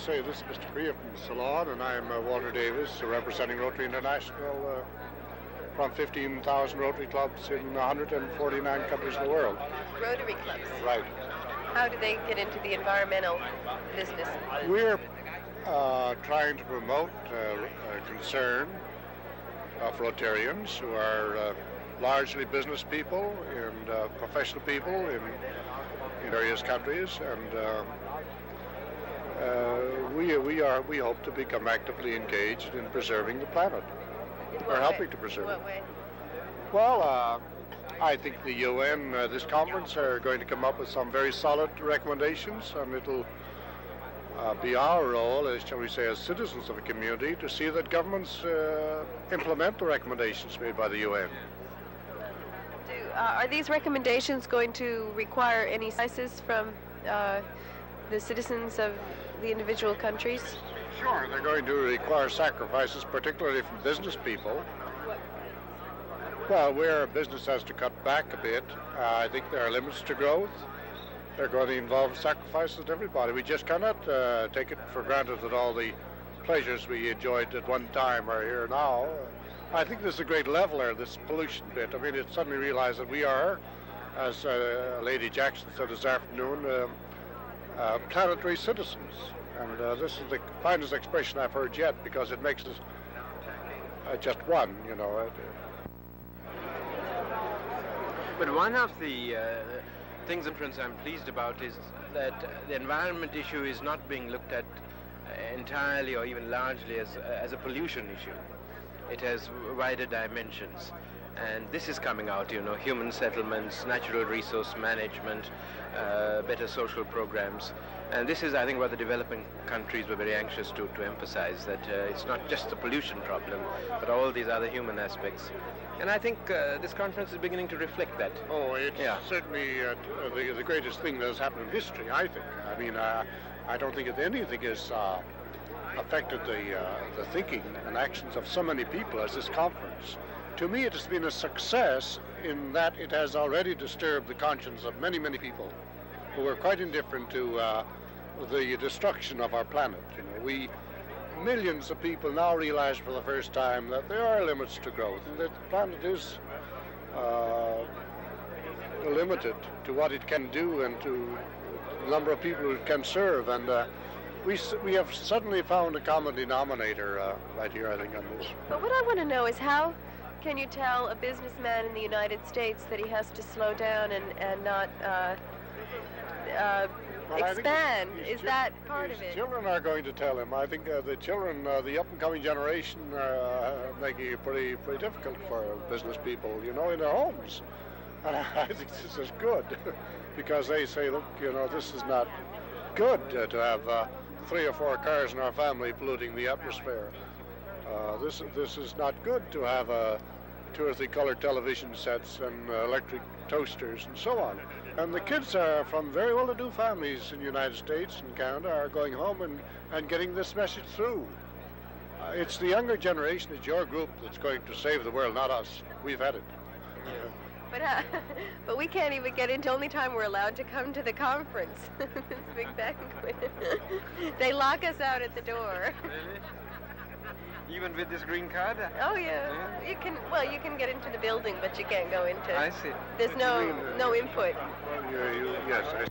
say, this is Mr. Korea from Ceylon, and I'm Walter Davis, representing Rotary International from 15,000 Rotary clubs in 149 countries in the world. Rotary clubs? Right. How do they get into the environmental business? We're trying to promote concern of Rotarians who are largely business people and professional people in various countries, and we hope to become actively engaged in preserving the planet, or helping to preserve it. In what way? Well, I think the UN, this conference, are going to come up with some very solid recommendations, and it'll be our role, as shall we say, as citizens of a community, to see that governments implement the recommendations made by the UN. Are these recommendations going to require any sacrifices from the citizens of the individual countries? Sure, they're going to require sacrifices, particularly from business people. Well, where business has to cut back a bit, I think there are limits to growth. They're going to involve sacrifices to everybody. We just cannot take it for granted that all the pleasures we enjoyed at one time are here now. I think there's a great leveler, this pollution bit. I mean, it's suddenly realized that we are, as Lady Jackson said this afternoon, planetary citizens. And this is the finest expression I've heard yet, because it makes us just one, you know. But one of the things, in Prince, I'm pleased about is that the environment issue is not being looked at entirely or even largely as a pollution issue. It has wider dimensions. And this is coming out, you know, human settlements, natural resource management, better social programs. And this is, I think, what the developing countries were very anxious to emphasize, that it's not just the pollution problem, but all these other human aspects. And I think this conference is beginning to reflect that. Oh, it's certainly the greatest thing that has happened in history, I think. I mean, I don't think that anything has affected the thinking and actions of so many people as this conference. To me, it has been a success in that it has already disturbed the conscience of many, many people who were quite indifferent to the destruction of our planet. You know, millions of people now realize for the first time that there are limits to growth, and that the planet is limited to what it can do and to the number of people it can serve. And we have suddenly found a common denominator right here, I think, on this. But what I want to know is, how can you tell a businessman in the United States that he has to slow down and not expand? Is that part of it? Children are going to tell him. I think the children, the up-and-coming generation, are making it pretty difficult for business people, you know, in their homes. And I think this is good, because they say, look, you know, this is not good to have 3 or 4 cars in our family polluting the atmosphere. This is not good to have 2 or 3 color television sets and electric toasters and so on. And the kids are from very well-to-do families in the United States and Canada are going home and getting this message through. It's the younger generation, it's your group that's going to save the world, not us. We've had it. But we can't even get into, only time we're allowed to come to the conference. This big banquet. They lock us out at the door. Really? Even with this green card? Oh yeah. You can get into the building, but you can't go into. I see. There's no input. Yes, I